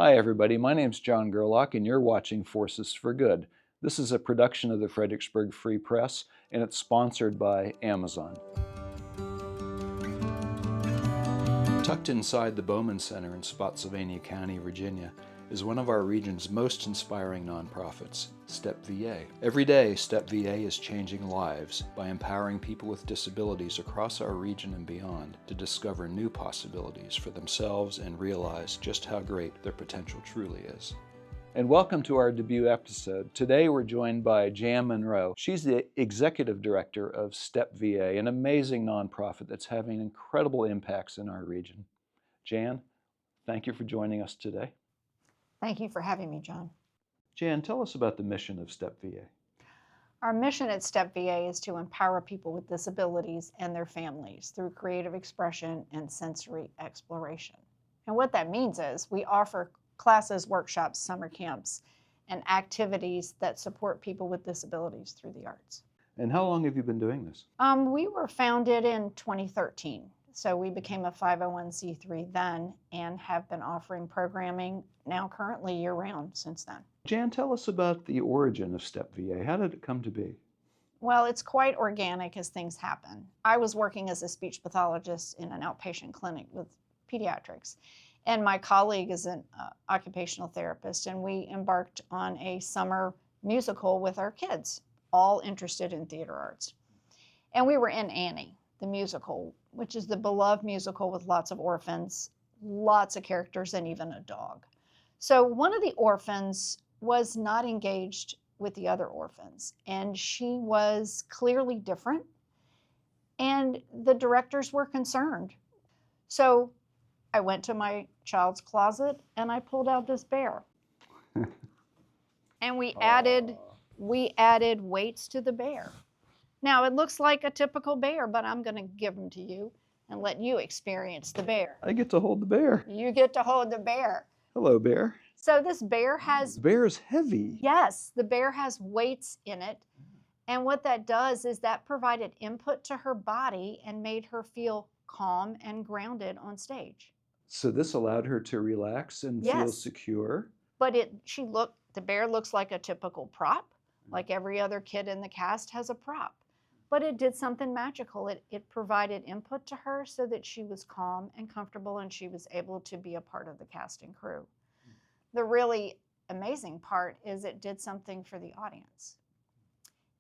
Hi everybody, my name's John Gerlach and you're watching Forces for Good. This is a production of the Fredericksburg Free Press and it's sponsored by Amazon. Tucked inside the Bowman Center in Spotsylvania County, Virginia, is one of our region's most inspiring nonprofits, StepVA. Every day, StepVA is changing lives by empowering people with disabilities across our region and beyond to discover new possibilities for themselves and realize just how great their potential truly is. And welcome to our debut episode. Today we're joined by Jan Monroe. She's the executive director of StepVA, an amazing nonprofit that's having incredible impacts in our region. Jan, thank you for joining us today. Thank you for having me, John. Jan, tell us about the mission of StepVA. Our mission at StepVA is to empower people with disabilities and their families through creative expression and sensory exploration. And what that means is we offer classes, workshops, summer camps, and activities that support people with disabilities through the arts. And how long have you been doing this? We were founded in 2013. So we became a 501c3 then and have been offering programming now currently year-round since then. Jan, tell us about the origin of StepVA. How did it come to be? Well, it's quite organic as things happen. I was working as a speech pathologist in an outpatient clinic with pediatrics, and my colleague is an occupational therapist, and we embarked on a summer musical with our kids, all interested in theater arts. And we were in Annie, the musical, which is the beloved musical with lots of orphans, lots of characters, and even a dog. So one of the orphans was not engaged with the other orphans, and she was clearly different, and the directors were concerned. So I went to my child's closet and I pulled out this bear. And we added weights to the bear. Now, it looks like a typical bear, but I'm going to give them to you and let you experience the bear. I get to hold the bear. You get to hold the bear. Hello, bear. So this bear has... The bear is heavy. Yes, the bear has weights in it. And what that does is that provided input to her body and made her feel calm and grounded on stage. So this allowed her to relax and feel secure. But the bear looks like a typical prop, like every other kid in the cast has a prop. But it did something magical. It provided input to her so that she was calm and comfortable and she was able to be a part of the cast and crew. The really amazing part is it did something for the audience.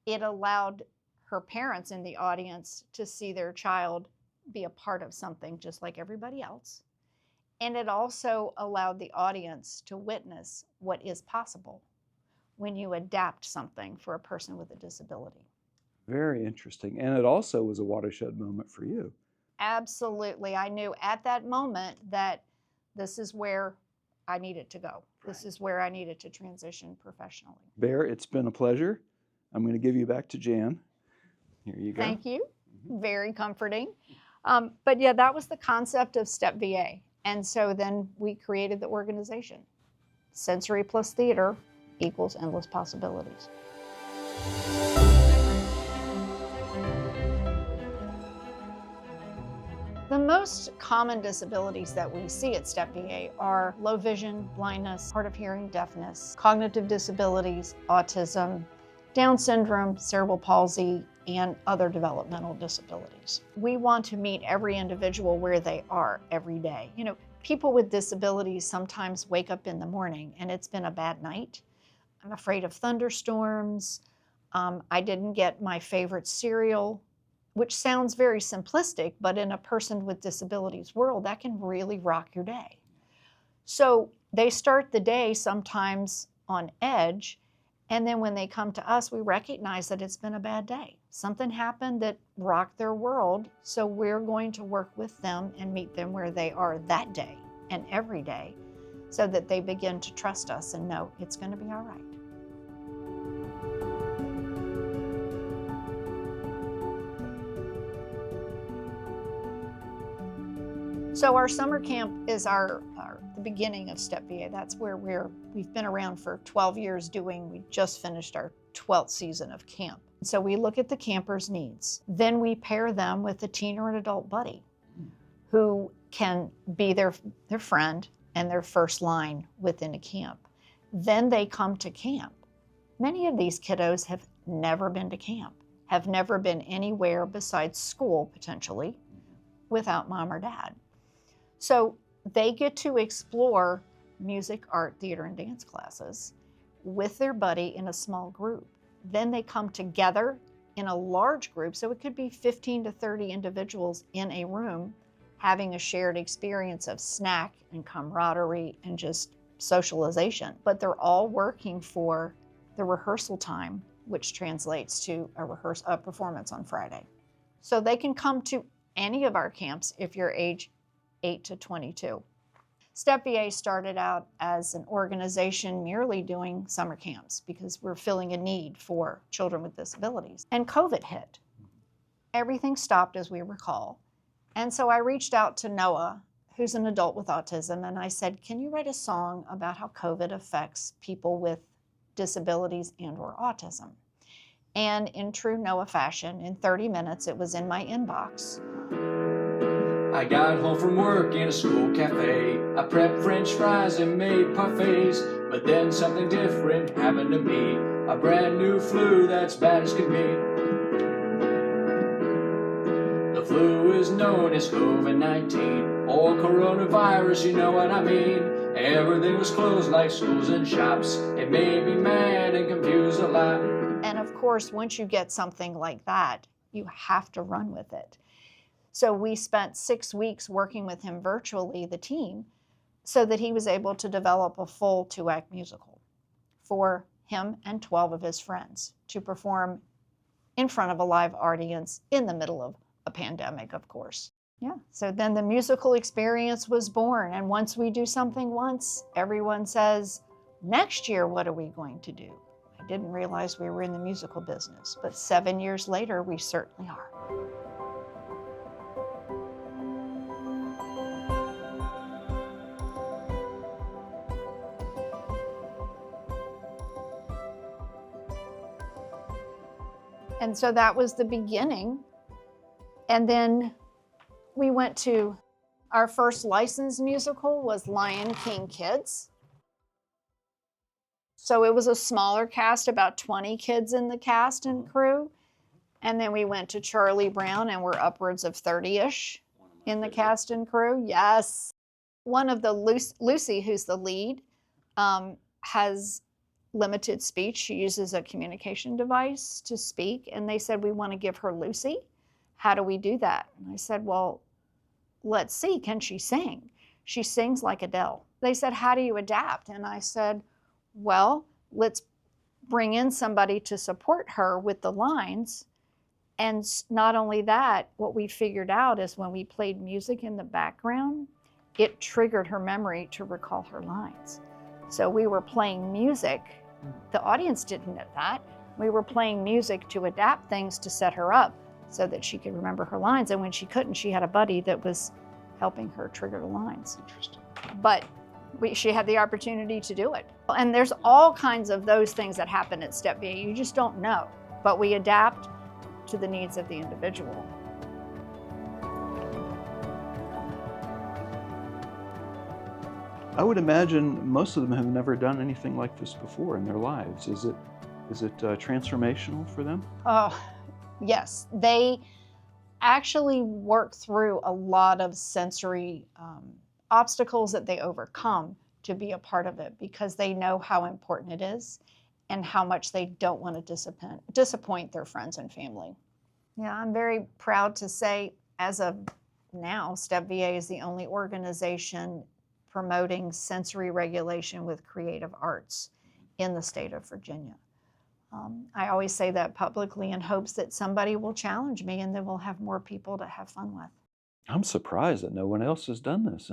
It allowed her parents in the audience to see their child be a part of something just like everybody else. And it also allowed the audience to witness what is possible when you adapt something for a person with a disability. Very interesting. And it also was a watershed moment for you. Absolutely. I knew at that moment that this is where I needed to go. This is where I needed to transition professionally. Bear, it's been a pleasure. I'm going to give you back to Jan. Here you go. Thank you. Very comforting. But yeah, that was the concept of StepVA. And so then we created the organization. Sensory plus theater equals endless possibilities. The most common disabilities that we see at StepVA are low vision, blindness, hard of hearing, deafness, cognitive disabilities, autism, Down syndrome, cerebral palsy, and other developmental disabilities. We want to meet every individual where they are every day. You know, people with disabilities sometimes wake up in the morning and it's been a bad night. I'm afraid of thunderstorms. I didn't get my favorite cereal, which sounds very simplistic, but in a person with disabilities world, that can really rock your day. So they start the day sometimes on edge, and then when they come to us, we recognize that it's been a bad day. Something happened that rocked their world, so we're going to work with them and meet them where they are that day and every day so that they begin to trust us and know it's going to be all right. So our summer camp is the beginning of StepVA. That's where we've been around for 12 years we just finished our 12th season of camp. So we look at the campers' needs. Then we pair them with a teen or an adult buddy who can be their friend and their first line within a camp. Then they come to camp. Many of these kiddos have never been to camp, have never been anywhere besides school, potentially, without mom or dad. So they get to explore music, art, theater, and dance classes with their buddy in a small group. Then they come together in a large group, so it could be 15 to 30 individuals in a room having a shared experience of snack and camaraderie and just socialization. But they're all working for the rehearsal time, which translates to a performance on Friday. So they can come to any of our camps if you're age 8 to 22. StepVA started out as an organization merely doing summer camps because we're filling a need for children with disabilities. And COVID hit. Everything stopped, as we recall. And so I reached out to Noah, who's an adult with autism, and I said, can you write a song about how COVID affects people with disabilities and/or autism? And in true Noah fashion, in 30 minutes, it was in my inbox. I got home from work in a school cafe. I prepped French fries and made parfaits. But then something different happened to me. A brand new flu that's bad as can be. The flu is known as COVID-19 or coronavirus, you know what I mean. Everything was closed like schools and shops. It made me mad and confused a lot. And of course, once you get something like that, you have to run with it. So we spent 6 weeks working with him virtually, the team, so that he was able to develop a full 2-act musical for him and 12 of his friends to perform in front of a live audience in the middle of a pandemic, of course. Yeah, so then the musical experience was born. And once we do something once, everyone says, next year, what are we going to do? I didn't realize we were in the musical business, but 7 years later, we certainly are. And so that was the beginning. And then we went to our first licensed musical was Lion King Kids. So it was a smaller cast, about 20 kids in the cast and crew. And then we went to Charlie Brown and we're upwards of 30-ish in the cast and crew. Yes. One of the Lucy, who's the lead, has limited speech. She uses a communication device to speak. And they said, we want to give her Lucy. How do we do that? And I said, well, let's see, can she sing? She sings like Adele. They said, how do you adapt? And I said, well, let's bring in somebody to support her with the lines. And not only that, what we figured out is when we played music in the background, it triggered her memory to recall her lines. So we were playing music. The audience didn't know that. We were playing music to adapt things to set her up so that she could remember her lines. And when she couldn't, she had a buddy that was helping her trigger the lines. Interesting. But she had the opportunity to do it. And there's all kinds of those things that happen at StepVA. You just don't know. But we adapt to the needs of the individual. I would imagine most of them have never done anything like this before in their lives. Is it transformational for them? Oh, yes. They actually work through a lot of sensory obstacles that they overcome to be a part of it because they know how important it is and how much they don't want to disappoint their friends and family. Yeah, I'm very proud to say, as of now, StepVA is the only organization promoting sensory regulation with creative arts in the state of Virginia. I always say that publicly in hopes that somebody will challenge me and then we'll have more people to have fun with. I'm surprised that no one else has done this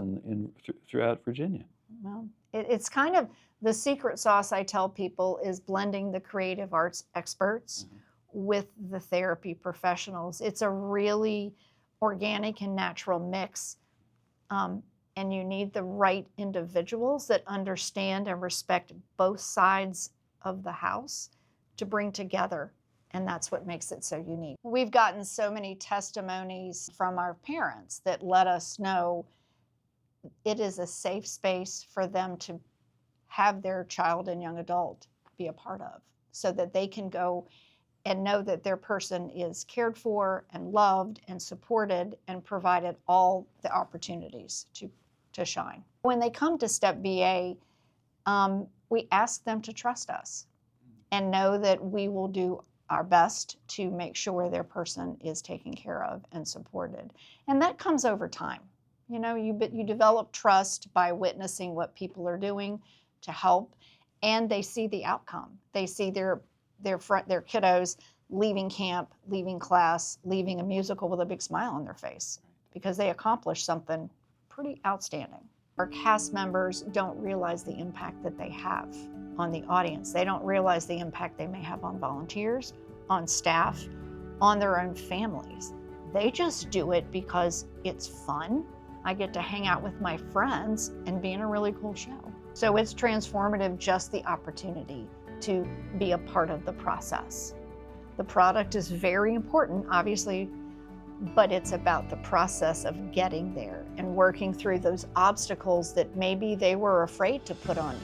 throughout Virginia. Well, it's kind of the secret sauce, I tell people, is blending the creative arts experts with the therapy professionals. It's a really organic and natural mix. And you need the right individuals that understand and respect both sides of the house to bring together. And that's what makes it so unique. We've gotten so many testimonies from our parents that let us know it is a safe space for them to have their child and young adult be a part of, so that they can go and know that their person is cared for and loved and supported and provided all the opportunities to shine. When they come to StepVA, we ask them to trust us and know that we will do our best to make sure their person is taken care of and supported. And that comes over time. You know, you develop trust by witnessing what people are doing to help, and they see the outcome. They see their kiddos leaving camp, leaving class, leaving a musical with a big smile on their face because they accomplished something pretty outstanding. Our cast members don't realize the impact that they have on the audience. They don't realize the impact they may have on volunteers, on staff, on their own families. They just do it because it's fun. I get to hang out with my friends and be in a really cool show. So it's transformative, just the opportunity to be a part of the process. The product is very important, obviously, but it's about the process of getting there and working through those obstacles that maybe they were afraid to put on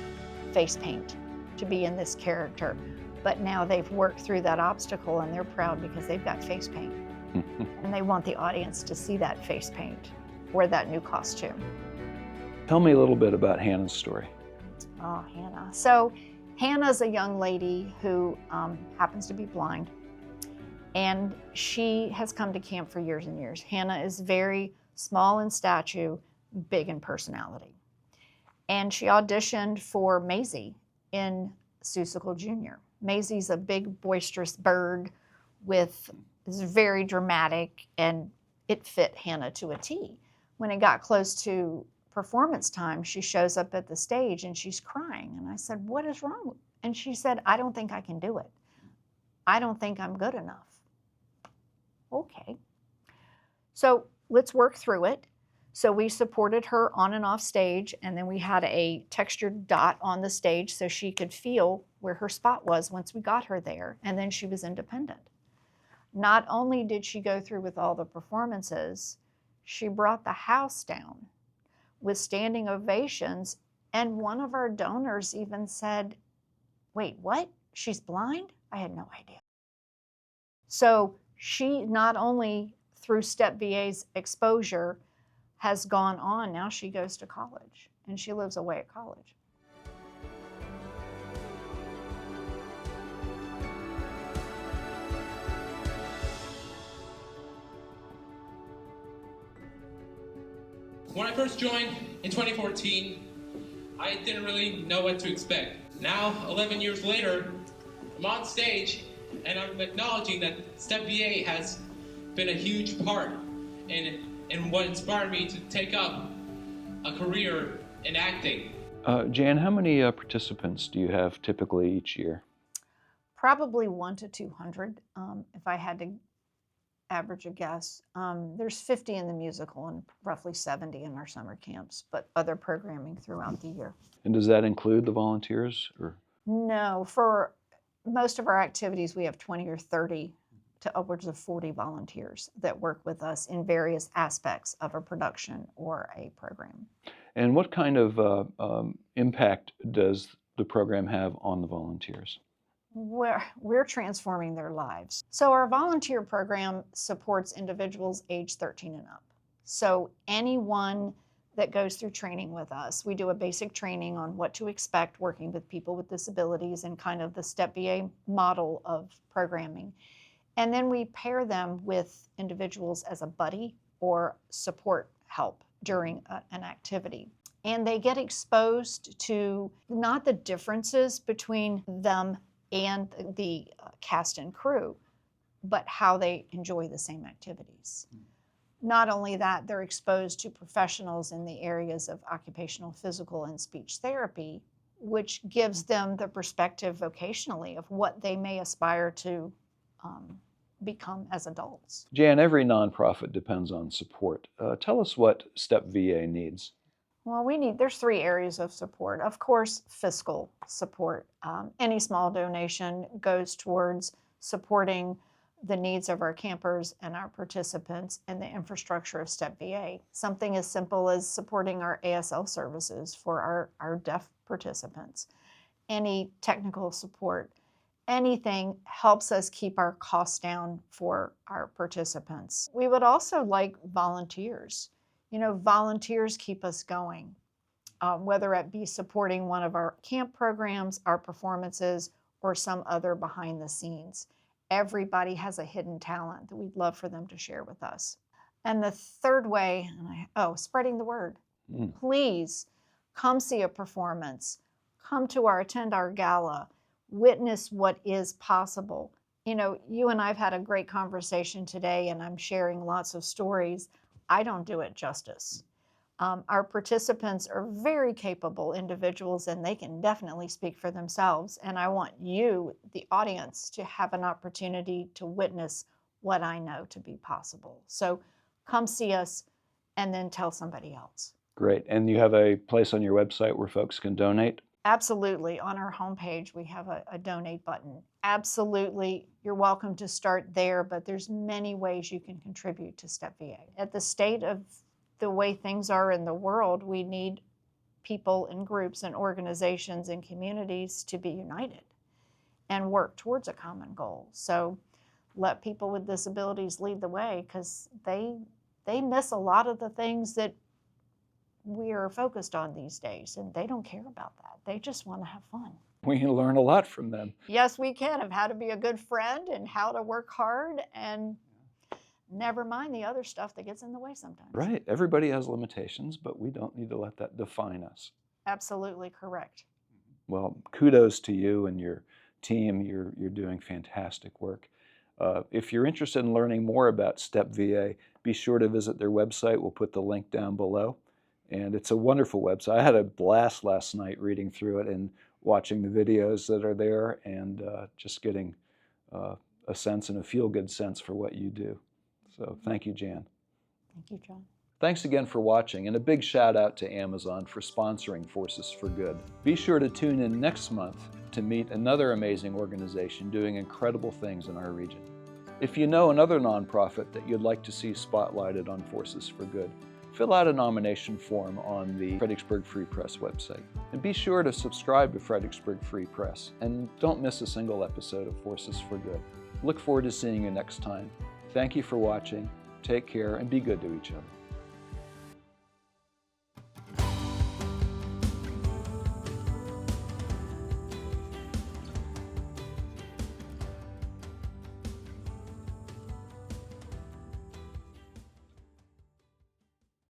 face paint to be in this character. But now they've worked through that obstacle and they're proud because they've got face paint. And they want the audience to see that face paint or that new costume. Tell me a little bit about Hannah's story. Oh, Hannah. So Hannah's a young lady who happens to be blind, and she has come to camp for years and years. Hannah is very small in stature, big in personality. And she auditioned for Maisie in Seussical Jr. Maisie's a big, boisterous bird is very dramatic, and it fit Hannah to a T. When it got close to performance time, she shows up at the stage and she's crying. And I said, "What is wrong?" And she said, "I don't think I can do it. I don't think I'm good enough." Okay. So let's work through it. So we supported her on and off stage, and then we had a textured dot on the stage so she could feel where her spot was once we got her there, and then she was independent. Not only did she go through with all the performances, she brought the house down with standing ovations, and one of our donors even said, "Wait, what? She's blind? I had no idea." So she not only through StepVA's exposure has gone on, now she goes to college and she lives away at college. When I first joined in 2014, I didn't really know what to expect. Now, 11 years later, I'm on stage and I'm acknowledging that StepVA has been a huge part in what inspired me to take up a career in acting. Jan, how many participants do you have typically each year? Probably 100 to 200, if I had to average a guess. There's 50 in the musical and roughly 70 in our summer camps, but other programming throughout the year. And does that include the volunteers? Or? No, for most of our activities, we have 20 or 30 to upwards of 40 volunteers that work with us in various aspects of a production or a program. And what kind of impact does the program have on the volunteers? We're transforming their lives. So our volunteer program supports individuals age 13 and up. So anyone that goes through training with us, we do a basic training on what to expect working with people with disabilities and kind of the StepVA model of programming. And then we pair them with individuals as a buddy or support help during an activity. And they get exposed to not the differences between them and the cast and crew, but how they enjoy the same activities. Not only that, they're exposed to professionals in the areas of occupational, physical, and speech therapy, which gives them the perspective vocationally of what they may aspire to become as adults. Jan, every nonprofit depends on support. Tell us what StepVA needs. Well, there's 3 areas of support. Of course, fiscal support. Any small donation goes towards supporting the needs of our campers and our participants and the infrastructure of StepVA. Something as simple as supporting our ASL services for our deaf participants. Any technical support, anything helps us keep our costs down for our participants. We would also like volunteers. You know, volunteers keep us going, whether it be supporting one of our camp programs, our performances, or some other behind the scenes. Everybody has a hidden talent that we'd love for them to share with us. And the third way, spreading the word. Please come see a performance, attend our gala, witness what is possible. You know, you and I've had a great conversation today, and I'm sharing lots of stories. I don't do it justice. Our participants are very capable individuals, and they can definitely speak for themselves. And I want you, the audience, to have an opportunity to witness what I know to be possible. So come see us and then tell somebody else. Great. And you have a place on your website where folks can donate? Absolutely. On our homepage, we have a donate button. Absolutely. You're welcome to start there, but there's many ways you can contribute to StepVA. At the state of the way things are in the world, we need people and groups and organizations and communities to be united and work towards a common goal. So let people with disabilities lead the way, because they miss a lot of the things that we are focused on these days, and they don't care about that. They just want to have fun. We can learn a lot from them. Yes, we can, of how to be a good friend and how to work hard, and never mind the other stuff that gets in the way sometimes. Right. Everybody has limitations, but we don't need to let that define us. Absolutely correct. Well, kudos to you and your team. You're doing fantastic work. If you're interested in learning more about StepVA, be sure to visit their website. We'll put the link down below. And it's a wonderful website. I had a blast last night reading through it and watching the videos that are there, and just getting a sense and a feel-good sense for what you do. So thank you, Jan. Thank you, John. Thanks again for watching, and a big shout out to Amazon for sponsoring Forces for Good. Be sure to tune in next month to meet another amazing organization doing incredible things in our region. If you know another nonprofit that you'd like to see spotlighted on Forces for Good, fill out a nomination form on the Fredericksburg Free Press website. And be sure to subscribe to Fredericksburg Free Press, and don't miss a single episode of Forces for Good. Look forward to seeing you next time. Thank you for watching. Take care and be good to each other.